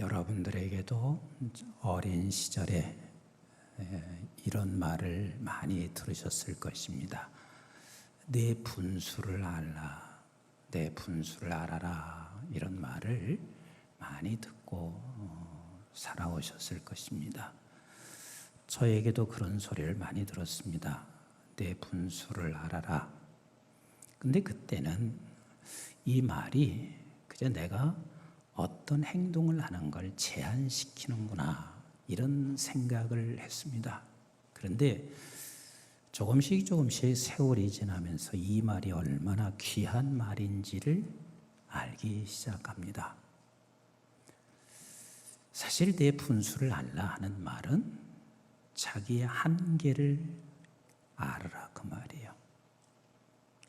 여러분들에게도 어린 시절에 이런 말을 많이 들으셨을 것입니다. 내 분수를 알라, 내 분수를 알아라, 이런 말을 많이 듣고 살아오셨을 것입니다. 저에게도 그런 소리를 많이 들었습니다. 내 분수를 알아라. 근데 그때는 이 말이 그저 내가 어떤 행동을 하는 걸 제한시키는구나, 이런 생각을 했습니다. 그런데 조금씩 세월이 지나면서 이 말이 얼마나 귀한 말인지를 알기 시작합니다. 사실 내 분수를 알라 하는 말은 자기의 한계를 알아라, 그 말이에요.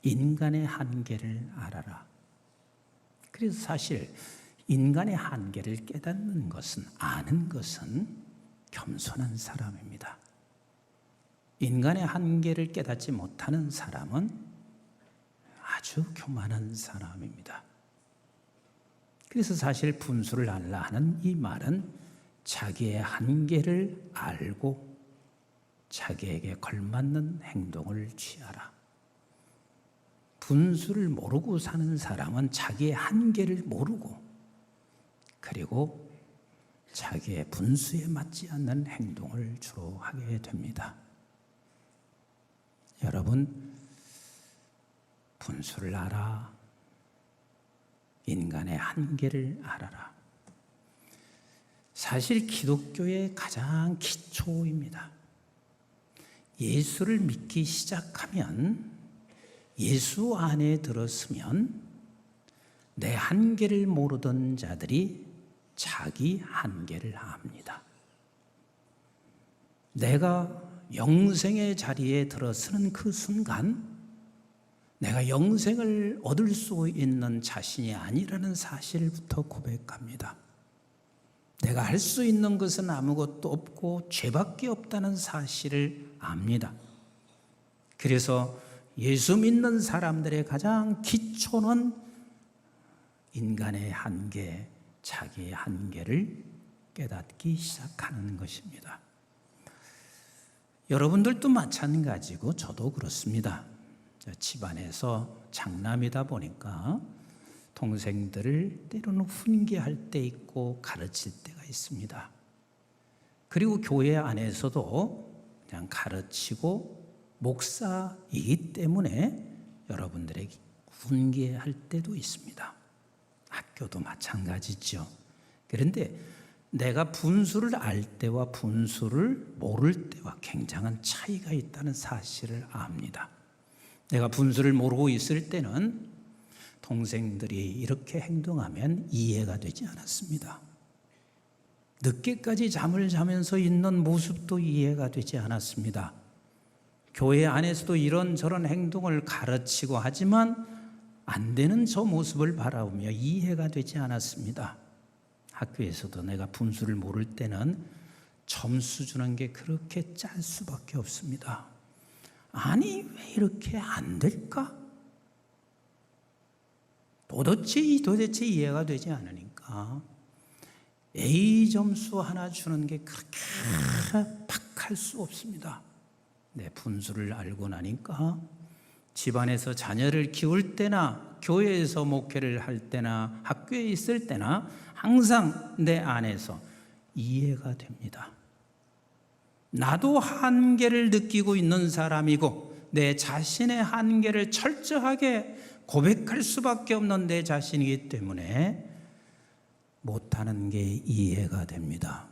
인간의 한계를 알아라. 그래서 사실 인간의 한계를 깨닫는 것은, 아는 것은 겸손한 사람입니다. 인간의 한계를 깨닫지 못하는 사람은 아주 교만한 사람입니다. 그래서 사실 분수를 알라 하는 이 말은 자기의 한계를 알고 자기에게 걸맞는 행동을 취하라. 분수를 모르고 사는 사람은 자기의 한계를 모르고, 그리고 자기의 분수에 맞지 않는 행동을 주로 하게 됩니다. 여러분, 분수를 알아. 인간의 한계를 알아라. 사실 기독교의 가장 기초입니다. 예수를 믿기 시작하면, 예수 안에 들었으면 내 한계를 모르던 자들이 자기 한계를 압니다. 내가 영생의 자리에 들어서는 그 순간 내가 영생을 얻을 수 있는 자신이 아니라는 사실부터 고백합니다. 내가 할 수 있는 것은 아무것도 없고 죄밖에 없다는 사실을 압니다. 그래서 예수 믿는 사람들의 가장 기초는 인간의 한계, 자기의 한계를 깨닫기 시작하는 것입니다. 여러분들도 마찬가지고 저도 그렇습니다. 집안에서 장남이다 보니까 동생들을 때로는 훈계할 때 있고 가르칠 때가 있습니다. 그리고 교회 안에서도 그냥 가르치고 목사이기 때문에 여러분들에게 훈계할 때도 있습니다. 학교도 마찬가지죠. 그런데 내가 분수를 알 때와 분수를 모를 때와 굉장한 차이가 있다는 사실을 압니다. 내가 분수를 모르고 있을 때는 동생들이 이렇게 행동하면 이해가 되지 않았습니다. 늦게까지 잠을 자면서 있는 모습도 이해가 되지 않았습니다. 교회 안에서도 이런저런 행동을 가르치고 하지만 안 되는 저 모습을 바라보며 이해가 되지 않았습니다. 학교에서도 내가 분수를 모를 때는 점수 주는 게 그렇게 짤 수밖에 없습니다. 아니, 왜 이렇게 안 될까? 도대체 이해가 되지 않으니까 A 점수 하나 주는 게 그렇게 팍할 수 없습니다. 내 분수를 알고 나니까 집안에서 자녀를 키울 때나 교회에서 목회를 할 때나 학교에 있을 때나 항상 내 안에서 이해가 됩니다. 나도 한계를 느끼고 있는 사람이고 내 자신의 한계를 철저하게 고백할 수밖에 없는 내 자신이기 때문에 못하는 게 이해가 됩니다.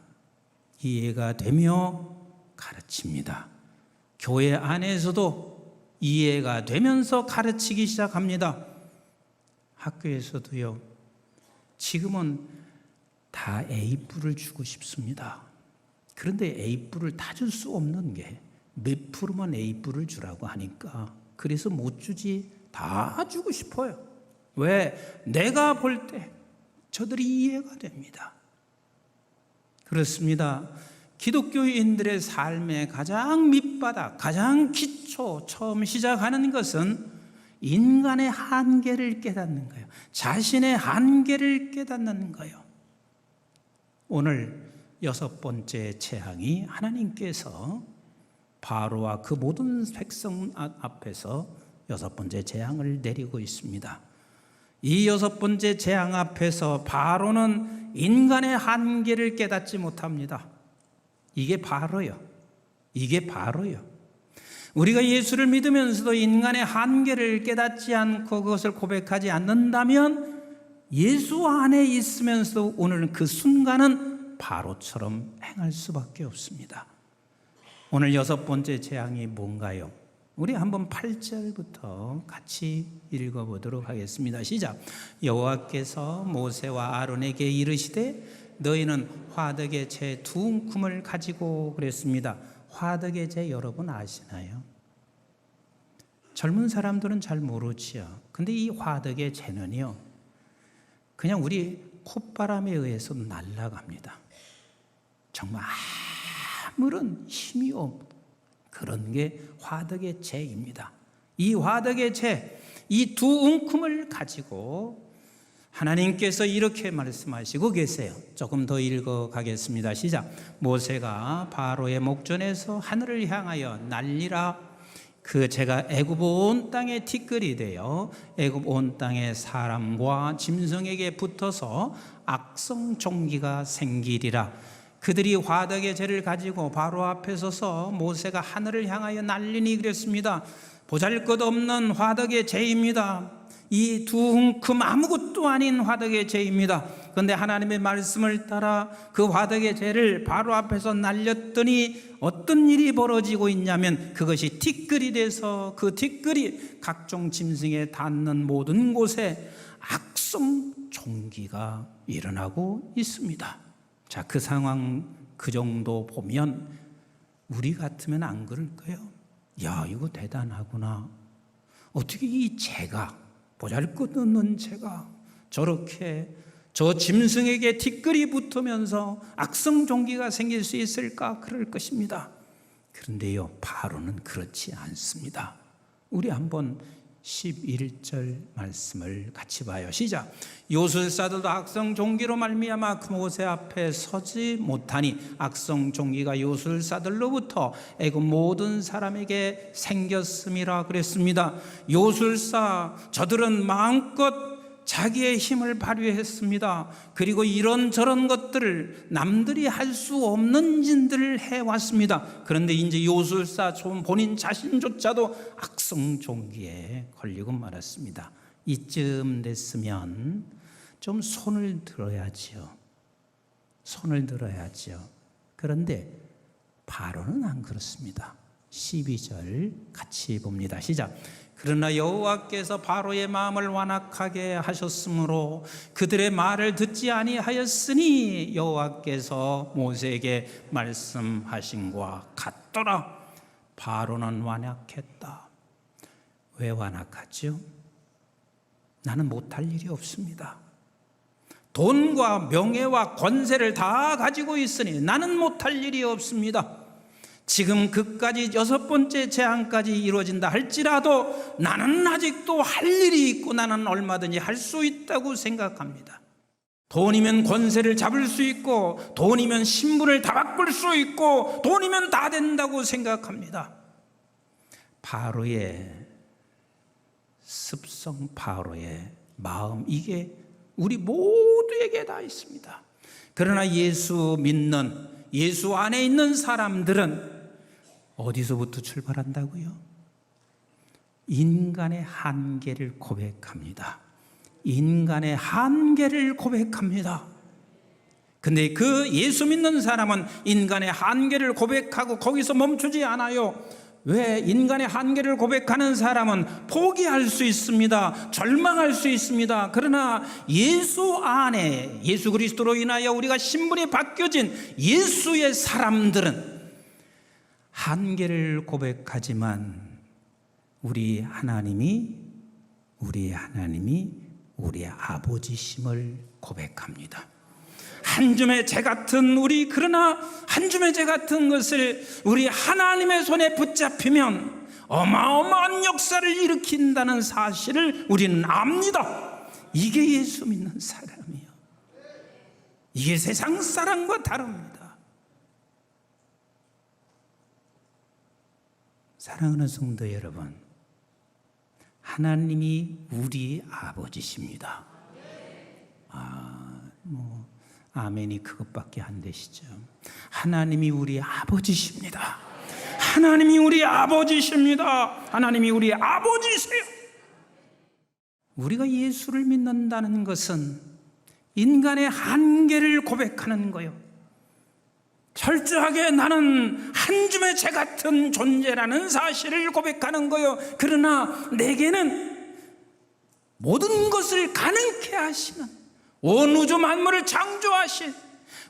이해가 되며 가르칩니다. 교회 안에서도 이해가 되면서 가르치기 시작합니다. 학교에서도요. 지금은 다 A뿔을 주고 싶습니다. 그런데 A뿔을 다 줄 수 없는 게 몇 프로만 A뿔을 주라고 하니까 그래서 못 주지, 다 주고 싶어요. 왜? 내가 볼 때 저들이 이해가 됩니다. 그렇습니다. 기독교인들의 삶의 가장 밑바닥, 가장 기초, 처음 시작하는 것은 인간의 한계를 깨닫는 거예요. 자신의 한계를 깨닫는 거예요. 오늘 여섯 번째 재앙이 하나님께서 바로와 그 모든 백성 앞에서 여섯 번째 재앙을 내리고 있습니다. 이 여섯 번째 재앙 앞에서 바로는 인간의 한계를 깨닫지 못합니다. 이게 바로요. 우리가 예수를 믿으면서도 인간의 한계를 깨닫지 않고 그것을 고백하지 않는다면 예수 안에 있으면서도 오늘 그 순간은 바로처럼 행할 수밖에 없습니다. 오늘 여섯 번째 재앙이 뭔가요? 우리 한번 8절부터 같이 읽어보도록 하겠습니다. 시작. 여호와께서 모세와 아론에게 이르시되 너희는 화덕의 재 두 움큼을 가지고 그랬습니다. 화덕의 재 여러분 아시나요? 젊은 사람들은 잘 모르지요. 근데 이 화덕의 재는요, 그냥 우리 콧바람에 의해서 날아갑니다. 정말 아무런 힘이 없는 그런 게 화덕의 재입니다. 이 화덕의 재, 이 두 움큼을 가지고 하나님께서 이렇게 말씀하시고 계세요. 조금 더 읽어가겠습니다. 시작. 모세가 바로의 목전에서 하늘을 향하여 날리라. 그 재가 애굽 온 땅에 티끌이 되어 애굽 온 땅의 사람과 짐승에게 붙어서 악성 종기가 생기리라. 그들이 화덕의 재를 가지고 바로 앞에 서서 모세가 하늘을 향하여 날리니 그랬습니다. 보잘것없는 화덕의 재입니다. 이 두 움큼 아무것도 아닌 화덕의 재입니다. 그런데 하나님의 말씀을 따라 그 화덕의 재를 바로 앞에서 날렸더니 어떤 일이 벌어지고 있냐면 그것이 티끌이 돼서 그 티끌이 각종 짐승에 닿는 모든 곳에 악성 종기가 일어나고 있습니다. 자, 그 상황 그 정도 보면 우리 같으면 안 그럴까요? 야, 이거 대단하구나. 어떻게 이 재가, 보잘것없는 재가 저렇게 저 짐승에게 티끌이 붙으면서 악성 종기가 생길 수 있을까? 그럴 것입니다. 그런데요, 바로는 그렇지 않습니다. 우리 한번 11절 말씀을 같이 봐요. 시작. 요술사들도 악성 종기로 말미암아 그 모세 앞에 서지 못하니 악성 종기가 요술사들로부터 애굽 모든 사람에게 생겼음이라 그랬습니다. 요술사, 저들은 마음껏 자기의 힘을 발휘했습니다. 그리고 이런저런 것들을 남들이 할 수 없는 짓들을 해왔습니다. 그런데 이제 요술사 본인 자신조차도 악성 종기에 걸리고 말았습니다. 이쯤 됐으면 좀 손을 들어야지요. 그런데 바로는 안 그렇습니다. 12절 같이 봅니다. 시작. 그러나 여호와께서 바로의 마음을 완악하게 하셨으므로 그들의 말을 듣지 아니하였으니 여호와께서 모세에게 말씀하신 것과 같더라. 바로는 완악했다. 왜 완악하죠? 나는 못할 일이 없습니다. 돈과 명예와 권세를 다 가지고 있으니 나는 못할 일이 없습니다. 지금 그까지 여섯 번째 재앙까지 이루어진다 할지라도 나는 아직도 할 일이 있고 나는 얼마든지 할 수 있다고 생각합니다. 돈이면 권세를 잡을 수 있고 돈이면 신분을 다 바꿀 수 있고 돈이면 다 된다고 생각합니다. 바로의 습성, 바로의 마음, 이게 우리 모두에게 다 있습니다. 그러나 예수 믿는, 예수 안에 있는 사람들은 어디서부터 출발한다고요? 인간의 한계를 고백합니다. 인간의 한계를 고백합니다. 근데 그 예수 믿는 사람은 인간의 한계를 고백하고 거기서 멈추지 않아요. 왜? 인간의 한계를 고백하는 사람은 포기할 수 있습니다. 절망할 수 있습니다. 그러나 예수 안에, 예수 그리스도로 인하여 우리가 신분이 바뀌어진 예수의 사람들은 한계를 고백하지만 우리 하나님이 우리의 아버지심을 고백합니다. 한 줌의 재 같은 그러나 한 줌의 재 같은 것을 우리 하나님의 손에 붙잡히면 어마어마한 역사를 일으킨다는 사실을 우리는 압니다. 이게 예수 믿는 사람이에요. 이게 세상 사랑과 다릅니다. 사랑하는 성도 여러분, 하나님이 우리 아버지십니다. 아멘이 그것밖에 안 되시죠. 하나님이 우리 아버지십니다. 하나님이 우리 아버지십니다. 하나님이 우리 아버지세요. 우리가 예수를 믿는다는 것은 인간의 한계를 고백하는 거예요. 철저하게 나는 한 줌의 재 같은 존재라는 사실을 고백하는 거예요. 그러나 내게는 모든 것을 가능케 하시는, 온 우주 만물을 창조하신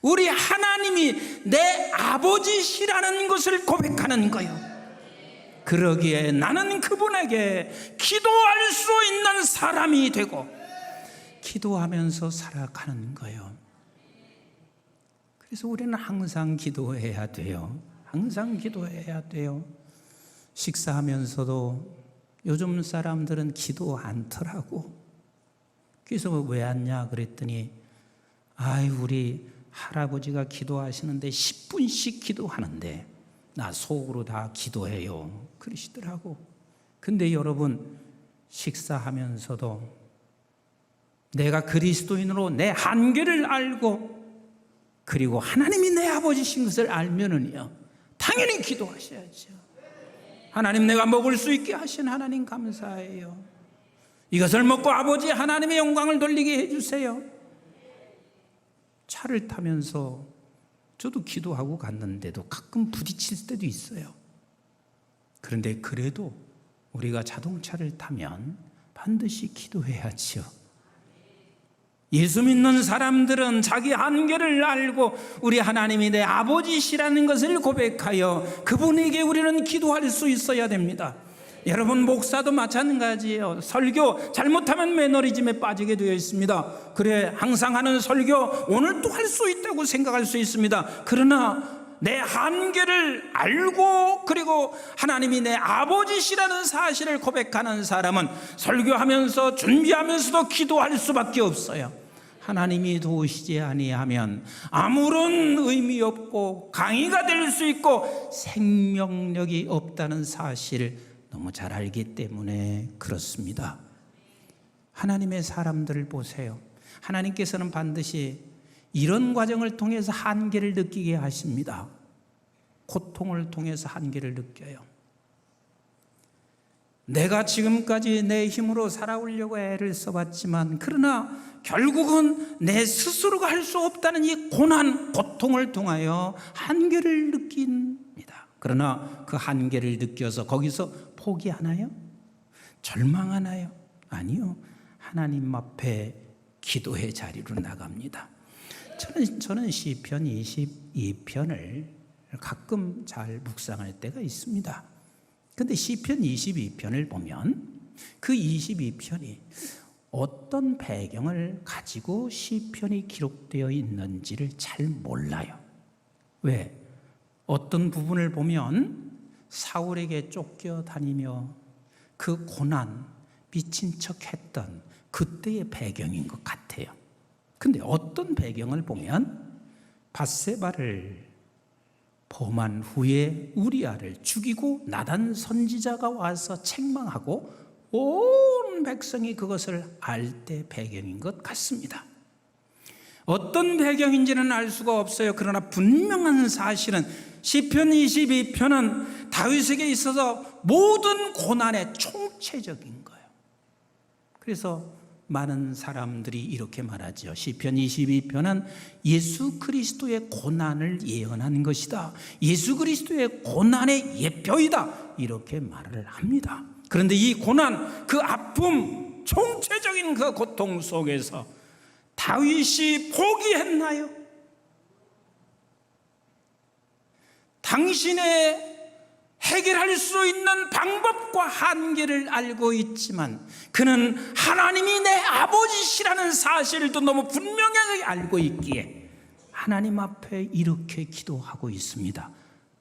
우리 하나님이 내 아버지시라는 것을 고백하는 거예요. 그러기에 나는 그분에게 기도할 수 있는 사람이 되고 기도하면서 살아가는 거예요. 그래서 우리는 항상 기도해야 돼요. 항상 기도해야 돼요. 식사하면서도 요즘 사람들은 기도 않더라고. 그래서 왜 왔냐 그랬더니 우리 할아버지가 기도하시는데 10분씩 기도하는데 나 속으로 다 기도해요 그러시더라고. 근데 여러분, 식사하면서도 내가 그리스도인으로 내 한계를 알고 그리고 하나님이 내 아버지신 것을 알면은요, 당연히 기도하셔야죠. 하나님, 내가 먹을 수 있게 하신 하나님 감사해요. 이것을 먹고 아버지 하나님의 영광을 돌리게 해주세요. 차를 타면서 저도 기도하고 갔는데도 가끔 부딪힐 때도 있어요. 그런데 그래도 우리가 자동차를 타면 반드시 기도해야지요. 예수 믿는 사람들은 자기 한계를 알고 우리 하나님이 내 아버지시라는 것을 고백하여 그분에게 우리는 기도할 수 있어야 됩니다. 여러분, 목사도 마찬가지예요. 설교 잘못하면 매너리즘에 빠지게 되어 있습니다. 그래, 항상 하는 설교 오늘 또 할 수 있다고 생각할 수 있습니다. 그러나 내 한계를 알고 그리고 하나님이 내 아버지시라는 사실을 고백하는 사람은 설교하면서 준비하면서도 기도할 수밖에 없어요. 하나님이 도우시지 아니하면 아무런 의미 없고 강의가 될 수 있고 생명력이 없다는 사실을 너무 잘 알기 때문에 그렇습니다. 하나님의 사람들을 보세요. 하나님께서는 반드시 이런 과정을 통해서 한계를 느끼게 하십니다. 고통을 통해서 한계를 느껴요. 내가 지금까지 내 힘으로 살아오려고 애를 써봤지만 그러나 결국은 내 스스로가 할 수 없다는 이 고난, 고통을 통하여 한계를 느낍니다. 그러나 그 한계를 느껴서 거기서 포기하나요? 절망하나요? 아니요. 하나님 앞에 기도의 자리로 나갑니다. 저는 시편 22편을 가끔 잘 묵상할 때가 있습니다. 그런데 시편 22편을 보면 그 22편이 어떤 배경을 가지고 시편이 기록되어 있는지를 잘 몰라요. 왜? 어떤 부분을 보면 사울에게 쫓겨다니며 그 고난, 미친 척 했던 그때의 배경인 것 같아요. 근데 어떤 배경을 보면 밧세바를 범한 후에 우리아를 죽이고 나단 선지자가 와서 책망하고 온 백성이 그것을 알 때 배경인 것 같습니다. 어떤 배경인지는 알 수가 없어요. 그러나 분명한 사실은 시편 22편은 다윗에게 있어서 모든 고난의 총체적인 거예요. 그래서 많은 사람들이 이렇게 말하죠. 시편 22편은 예수 그리스도의 고난을 예언한 것이다. 예수 그리스도의 고난의 예표이다. 이렇게 말을 합니다. 그런데 이 고난, 그 아픔, 총체적인 그 고통 속에서 다윗이 포기했나요? 당신의 해결할 수 있는 방법과 한계를 알고 있지만 그는 하나님이 내 아버지시라는 사실도 너무 분명하게 알고 있기에 하나님 앞에 이렇게 기도하고 있습니다.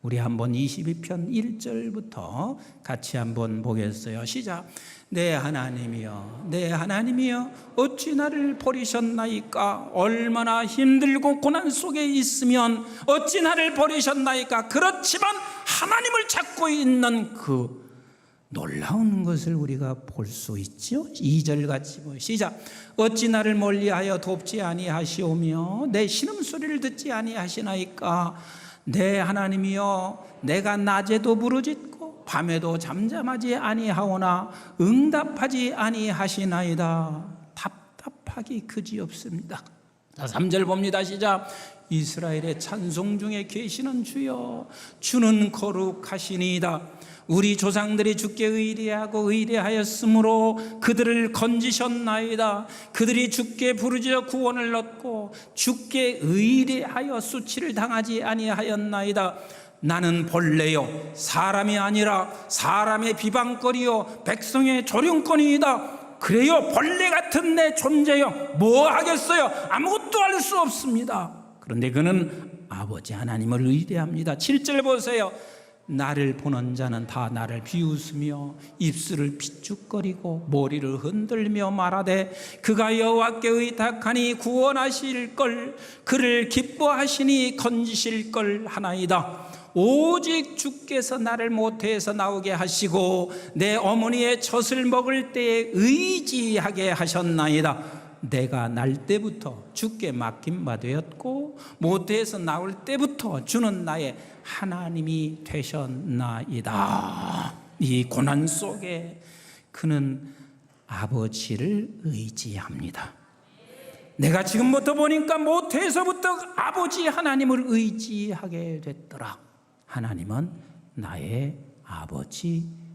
우리 한번 22편 1절부터 같이 한번 보겠어요. 시작. 내 하나님이여, 내 하나님이여, 어찌 나를 버리셨나이까? 얼마나 힘들고 고난 속에 있으면 어찌 나를 버리셨나이까? 그렇지만 하나님을 찾고 있는 그 놀라운 것을 우리가 볼 수 있죠. 2절 같이 시작. 어찌 나를 멀리하여 돕지 아니하시오며 내 신음소리를 듣지 아니하시나이까? 내 하나님이여, 내가 낮에도 부르짖고 밤에도 잠잠하지 아니하오나 응답하지 아니하시나이다. 답답하기 그지없습니다. 자, 3절 봅니다. 시작. 이스라엘의 찬송 중에 계시는 주여, 주는 거룩하시니이다. 우리 조상들이 주께 의뢰하고 의뢰하였으므로 그들을 건지셨나이다. 그들이 주께 부르짖어 구원을 얻고 주께 의뢰하여 수치를 당하지 아니하였나이다. 나는 벌레요, 사람이 아니라 사람의 비방거리요, 백성의 조롱거리이다. 그래요, 벌레 같은 내 존재요, 뭐 하겠어요? 아무것도 할 수 없습니다. 그런데 그는 아버지 하나님을 의뢰합니다. 7절 보세요. 나를 보는 자는 다 나를 비웃으며 입술을 비죽거리고 머리를 흔들며 말하되 그가 여호와께 의탁하니 구원하실 걸, 그를 기뻐하시니 건지실 걸 하나이다. 오직 주께서 나를 모태에서 나오게 하시고 내 어머니의 젖을 먹을 때에 의지하게 하셨나이다. 내가 날 때부터 주께 맡긴 바 되었고 모태에서 나올 때부터 주는 나의 하나님이 되셨나이다. 이 고난 속에 그는 아버지를 의지합니다. 내가 지금부터 보니까 모태에서부터 아버지 하나님을 의지하게 됐더라. 하나님은 나의 아버지이십니다.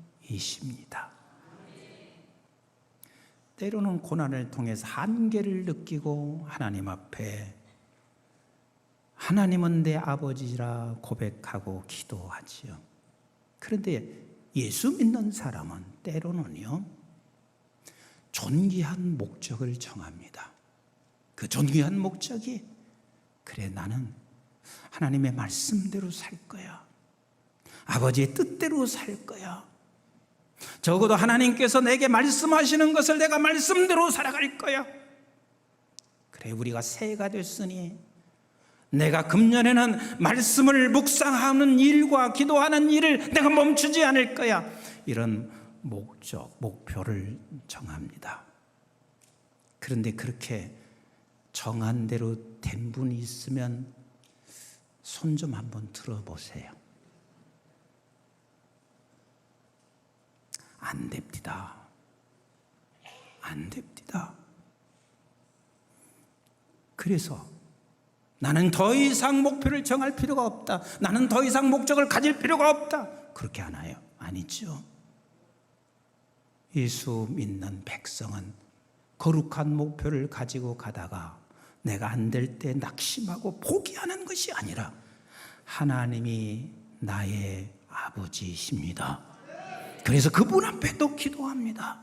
때로는 고난을 통해서 한계를 느끼고 하나님 앞에 하나님은 내 아버지라 고백하고 기도하지요. 그런데 예수 믿는 사람은 때로는요, 존귀한 목적을 정합니다. 그 존귀한 목적이, 그래, 나는 하나님의 말씀대로 살 거야. 아버지의 뜻대로 살 거야. 적어도 하나님께서 내게 말씀하시는 것을 내가 말씀대로 살아갈 거야. 그래, 우리가 새해가 됐으니 내가 금년에는 말씀을 묵상하는 일과 기도하는 일을 내가 멈추지 않을 거야. 이런 목적, 목표를 정합니다. 그런데 그렇게 정한 대로 된 분이 있으면 손 좀 한번 들어보세요. 안 됩니다. 안 됩니다. 그래서 나는 더 이상 목표를 정할 필요가 없다. 나는 더 이상 목적을 가질 필요가 없다. 그렇게 하나요? 아니죠. 예수 믿는 백성은 거룩한 목표를 가지고 가다가 내가 안 될 때 낙심하고 포기하는 것이 아니라 하나님이 나의 아버지이십니다. 그래서 그분 앞에 또 기도합니다.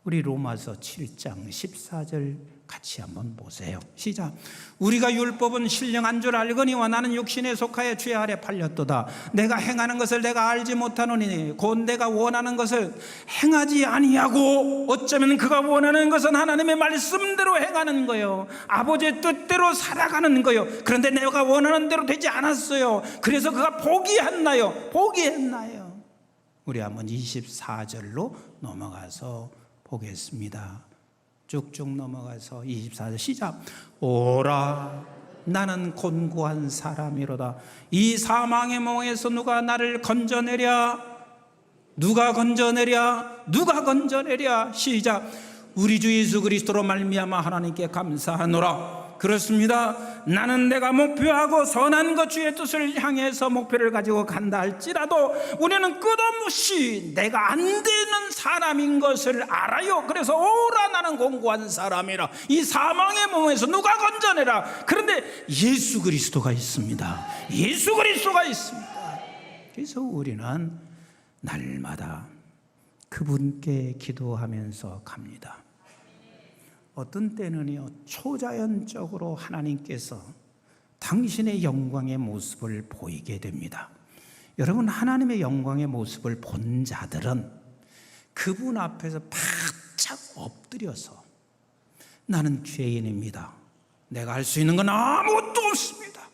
우리 로마서 7장 14절 같이 한번 보세요. 시작. 우리가 율법은 신령한 줄 알거니와 나는 육신에 속하여 죄 아래 팔렸도다. 내가 행하는 것을 내가 알지 못하노니 곧 내가 원하는 것을 행하지 아니하고 어쩌면 그가 원하는 것은 하나님의 말씀대로 행하는 거예요. 아버지의 뜻대로 살아가는 거예요. 그런데 내가 원하는 대로 되지 않았어요. 그래서 그가 포기했나요? 포기했나요? 우리 한번 24절로 넘어가서 보겠습니다. 쭉쭉 넘어가서 24절 시작. 오라 나는 곤고한 사람이로다. 이 사망의 몽에서 누가 나를 건져내랴? 누가 건져내랴? 누가 건져내랴? 시작. 우리 주 예수 그리스도로 말미암아 하나님께 감사하노라. 그렇습니다. 나는 내가 목표하고 선한 것 주의 뜻을 향해서 목표를 가지고 간다 할지라도 우리는 끝없이 내가 안 되는 사람인 것을 알아요. 그래서 오라 나는 공고한 사람이라. 이 사망의 몸에서 누가 건져내라. 그런데 예수 그리스도가 있습니다. 예수 그리스도가 있습니다. 그래서 우리는 날마다 그분께 기도하면서 갑니다. 어떤 때는요 초자연적으로 하나님께서 당신의 영광의 모습을 보이게 됩니다. 여러분, 하나님의 영광의 모습을 본 자들은 그분 앞에서 바짝 엎드려서 나는 죄인입니다, 내가 할 수 있는 건 아무것도 없습니다,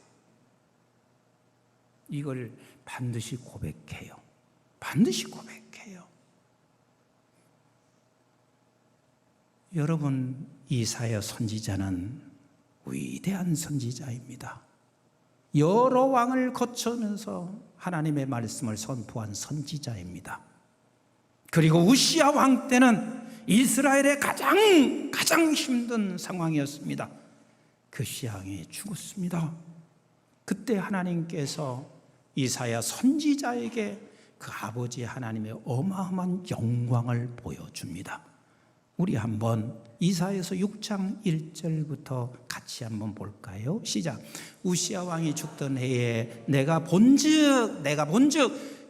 이걸 반드시 고백해요. 반드시 고백해요. 여러분, 이사야 선지자는 위대한 선지자입니다. 여러 왕을 거쳐면서 하나님의 말씀을 선포한 선지자입니다. 그리고 우시야 왕 때는 이스라엘의 가장 힘든 상황이었습니다. 그 시왕이 죽었습니다. 그때 하나님께서 이사야 선지자에게 그 아버지 하나님의 어마어마한 영광을 보여줍니다. 우리 한번 이사야서 6장 1절부터 같이 한번 볼까요? 시작. 우시야 왕이 죽던 해에 내가 본즉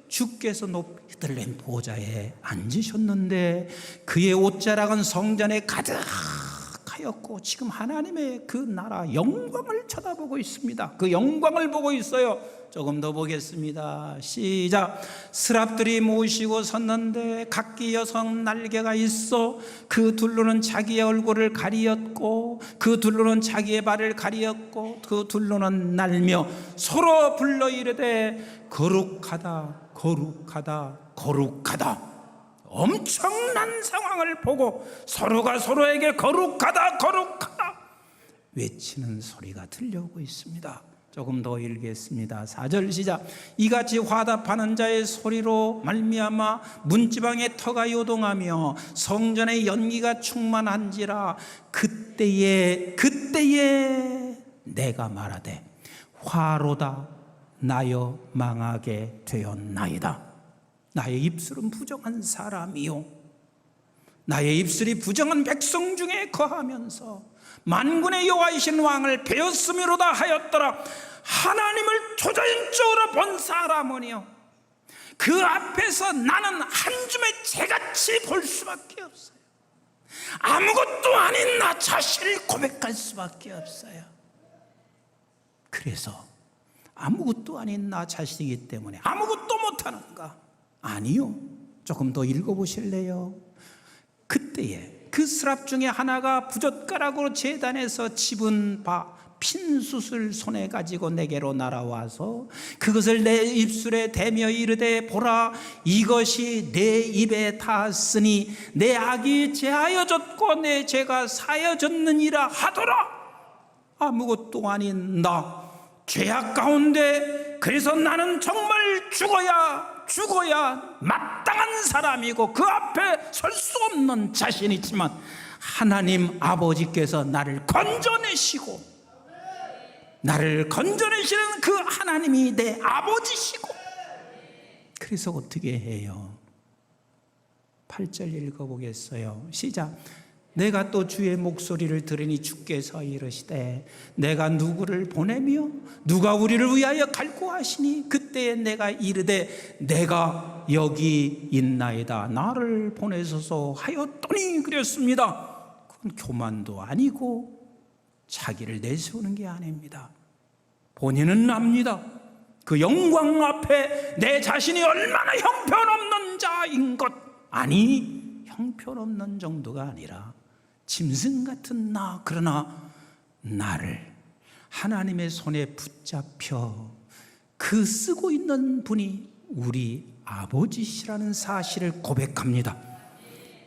주께서 높이 들린 보좌에 앉으셨는데 그의 옷자락은 성전에 가득하였고 지금 하나님의 그 나라 영광을 쳐다보고 있습니다. 그 영광을 보고 있어요. 조금 더 보겠습니다. 시작. 스랍들이 모시고 섰는데 각기 여성 날개가 있어 그 둘로는 자기의 얼굴을 가리었고 그 둘로는 자기의 발을 가리었고 그 둘로는 날며 서로 불러 이르되 거룩하다 거룩하다 거룩하다. 엄청난 상황을 보고 서로가 서로에게 거룩하다 거룩하다 외치는 소리가 들려오고 있습니다. 조금 더 읽겠습니다. 4절 시작. 이같이 화답하는 자의 소리로 말미암아 문지방의 터가 요동하며 성전의 연기가 충만한지라 그때에 내가 말하되 화로다 나여 망하게 되었나이다. 나의 입술은 부정한 사람이요 나의 입술이 부정한 백성 중에 거하면서 만군의 여호와이신 왕을 베었음이로다 하였더라. 하나님을 초자연적으로 본 사람은요 그 앞에서 나는 한 줌의 재같이 볼 수밖에 없어요. 아무것도 아닌 나 자신을 고백할 수밖에 없어요. 그래서 아무것도 아닌 나 자신이기 때문에 아무것도 못하는가? 아니요. 조금 더 읽어보실래요? 그때에 그 스랍 중에 하나가 부젓가락으로 제단에서 집은 핀숯을 손에 가지고 내게로 날아와서 그것을 내 입술에 대며 이르되 보라 이것이 내 입에 닿았으니 내 악이 제하여졌고 내 죄가 사여졌느니라 하더라. 아무것도 아닌 나 죄악 가운데 그래서 나는 정말 죽어야 마땅한 사람이고 그 앞에 설 수 없는 자신이지만 하나님 아버지께서 나를 건져내시고 나를 건져내시는 그 하나님이 내 아버지시고 그래서 어떻게 해요? 8절 읽어보겠어요. 시작. 내가 또 주의 목소리를 들으니 주께서 이르시되 내가 누구를 보내며 누가 우리를 위하여 갈고 하시니 그때에 내가 이르되 내가 여기 있나이다 나를 보내소서 하였더니 그랬습니다. 그건 교만도 아니고 자기를 내세우는 게 아닙니다. 본인은 압니다. 그 영광 앞에 내 자신이 얼마나 형편없는 자인 것. 아니 형편없는 정도가 아니라 짐승 같은 나. 그러나 나를 하나님의 손에 붙잡혀 그 쓰고 있는 분이 우리 아버지시라는 사실을 고백합니다.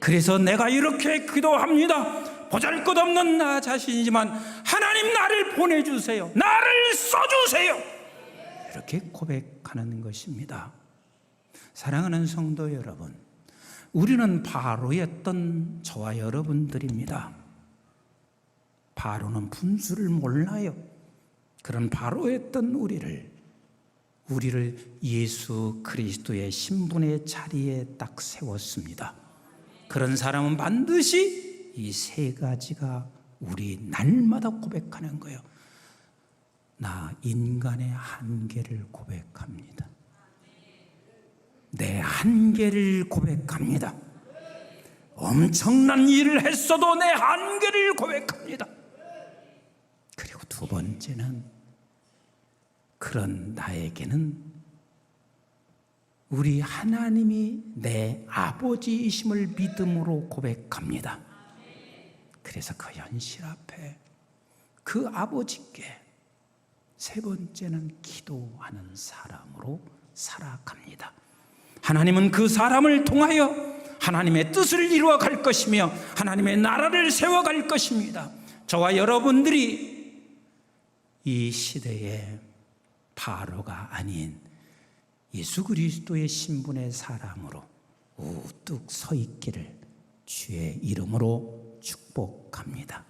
그래서 내가 이렇게 기도합니다. 보잘것없는 나 자신이지만 하나님 나를 보내주세요. 나를 써주세요. 이렇게 고백하는 것입니다. 사랑하는 성도 여러분, 우리는 바로였던 저와 여러분들입니다. 바로는 분수를 몰라요. 그런 바로였던 우리를 예수 그리스도의 신분의 자리에 딱 세웠습니다. 그런 사람은 반드시 이 세 가지가 우리 날마다 고백하는 거예요. 나 인간의 한계를 고백합니다. 내 한계를 고백합니다. 엄청난 일을 했어도 내 한계를 고백합니다. 그리고 두 번째는 그런 나에게는 우리 하나님이 내 아버지이심을 믿음으로 고백합니다. 그래서 그 현실 앞에 그 아버지께 세 번째는 기도하는 사람으로 살아갑니다. 하나님은 그 사람을 통하여 하나님의 뜻을 이루어 갈 것이며 하나님의 나라를 세워갈 것입니다. 저와 여러분들이 이 시대의 바로가 아닌 예수 그리스도의 신분의 사람으로 우뚝 서 있기를 주의 이름으로 축복합니다.